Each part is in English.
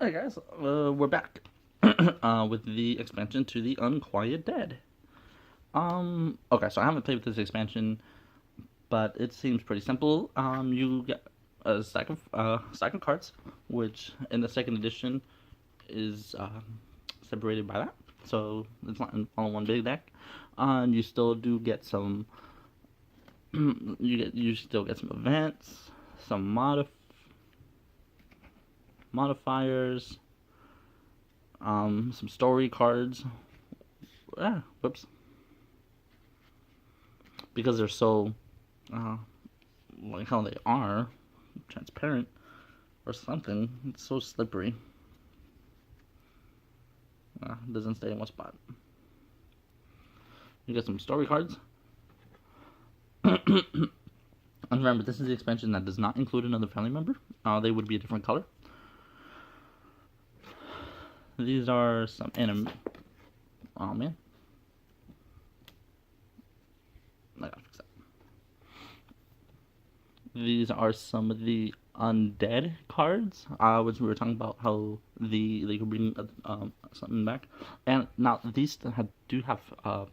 Hey guys, we're back with the expansion to the Unquiet Dead. Okay, so I haven't played with this expansion, but it seems pretty simple. You get a stack of cards, which in the second edition is separated by that, so it's not all in one big deck. And you still do get some. You still get some events, some modifiers, some story cards. Whoops. Because they're so uh, like how they are transparent or something. It's so slippery. It doesn't stay in one spot. You get some story cards. And remember, this is the expansion that does not include another family member. They would be a different color. These are some anime. Oh man, I gotta fix that. These are some of the undead cards, which we were talking about how they could bring something back, and now these do have a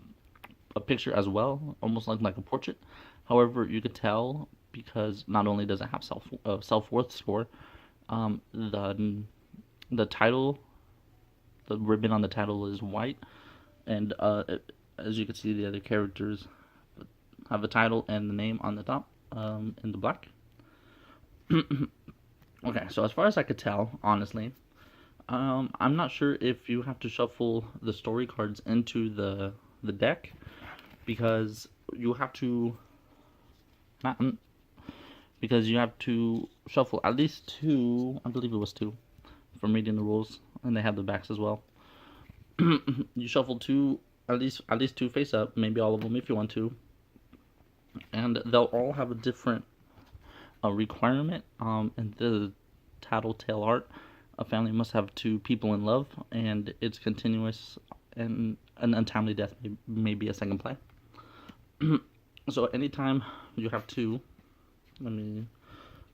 picture as well, almost like a portrait. However, you could tell because not only does it have self worth score, the title, the ribbon on the title is white, and as you can see, the other characters have a title and the name on the top in the black. Okay, so as far as I could tell, honestly, I'm not sure if you have to shuffle the story cards into the deck because you have to not because you have to shuffle at least two. I believe it was two from reading the rules, and they have the backs as well. You shuffle two, at least two face up, maybe all of them if you want to, and they'll all have a different requirement. And the tattletale art, a family must have two people in love, and it's continuous, and an untimely death may be a second play. So anytime you have two, let me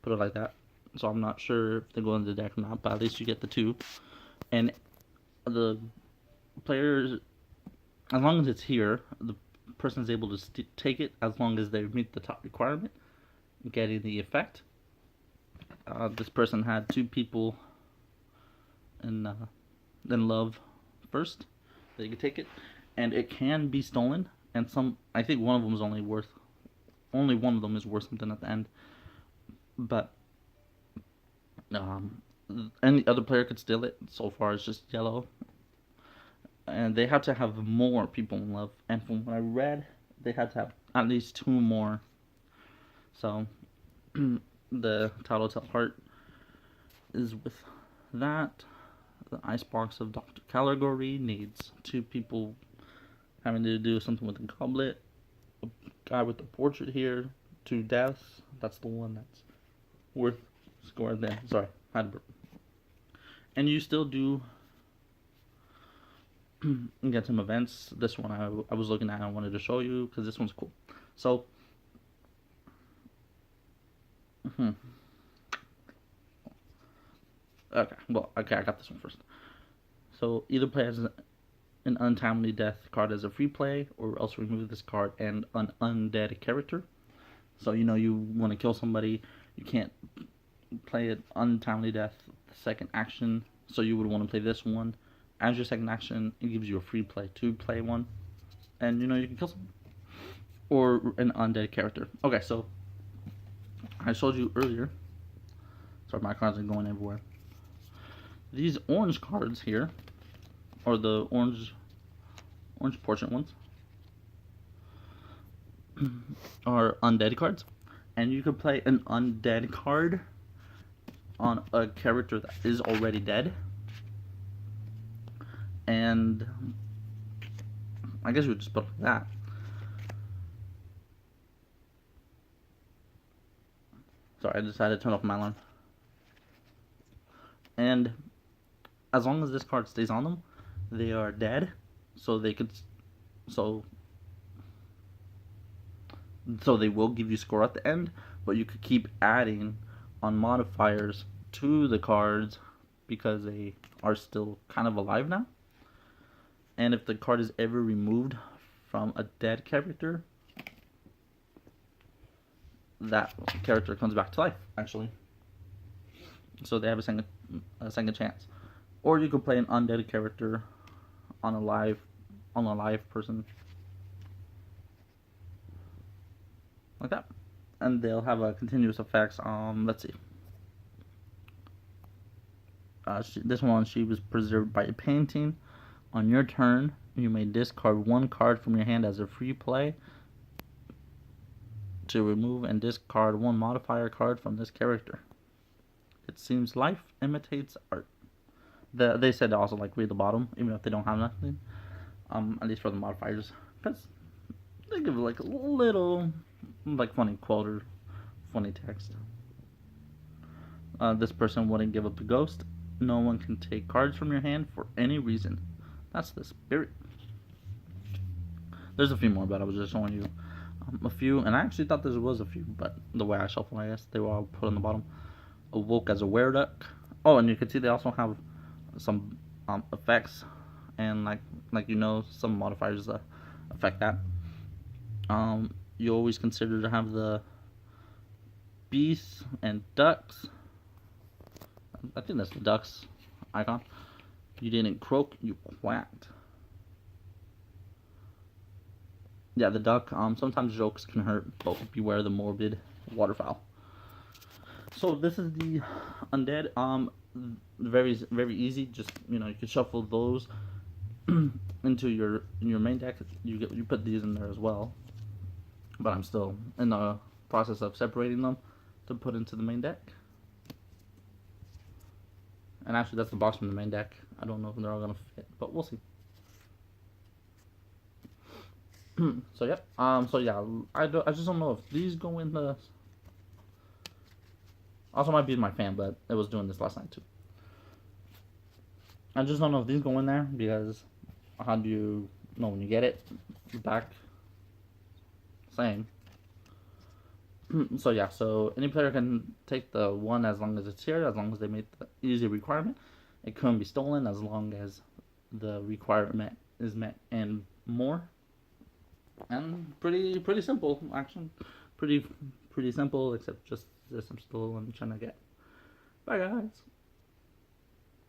put it like that. So I'm not sure if they go into the deck or not, but at least you get the two, and the players, as long as it's here, the person is able to take it as long as they meet the top requirement, getting the effect. This person had two people in love first. They could take it, and it can be stolen. And I think one of them is only one of them is worth something at the end. But any other player could steal it. So far, it's just yellow, and they have to have more people in love. And from what I read, they had to have at least two more. So the tattletale heart is with that. The icebox of Dr. Caligari needs two people having to do something with the goblet. A guy with the portrait here, two deaths. That's the one that's worth scoring there. Sorry, I had to burp. And you still do get some events. This one I was looking at and I wanted to show you because this one's cool. So, okay, well, okay, I got this one first. So either play as an untimely death card as a free play, or else remove this card and an undead character. So you want to kill somebody, you can't play an untimely death second action. So you would want to play this one as your second action. It gives you a free play to play one, and you can kill someone or an undead character. Okay, so I showed you earlier. Sorry, my cards are going everywhere. These orange cards here, or the orange portrait ones, are undead cards, and you can play an undead card on a character that is already dead. And I guess you would just put that. Sorry, I decided to turn off my alarm. And as long as this card stays on them, they are dead. So they could, so they will give you score at the end, but you could keep adding on modifiers to the cards because they are still kind of alive now. And if the card is ever removed from a dead character, that character comes back to life, actually. So they have a second chance. Or you could play an undead character on a live person. Like that. And they'll have a continuous effects. Let's see. This one, she was preserved by a painting. On your turn, you may discard one card from your hand as a free play to remove and discard one modifier card from this character. It seems life imitates art. They said to also like read the bottom, even if they don't have nothing. At least for the modifiers, because they give like a little like funny quote or funny text. This person wouldn't give up the ghost. No one can take cards from your hand for any reason. That's the spirit. There's a few more, but I was just showing you a few, and I actually thought there was a few, but the way I shuffle, I guess they were all put on the bottom. Awoke as a were-duck. Oh, and you can see they also have some effects, and like some modifiers affect that. You always consider to have the beasts and ducks. I think that's the ducks icon. You didn't croak, you quacked. Yeah, the duck. Sometimes jokes can hurt, but beware the morbid waterfowl. So this is the undead. Very very easy. Just you can shuffle those into your main deck. You put these in there as well, but I'm still in the process of separating them to put into the main deck. And actually, that's the box from the main deck. I don't know if they're all gonna fit, but we'll see. So yeah. So yeah, I just don't know if these go in the. Also might be my fan, but it was doing this last night too. I just don't know if these go in there because how do you know when you get it? The back. Same. So yeah, so any player can take the one as long as it's here, as long as they meet the easy requirement. It couldn't be stolen as long as the requirement is met and more. And pretty simple, actually. Pretty simple, except just this I'm still trying to get. Bye guys.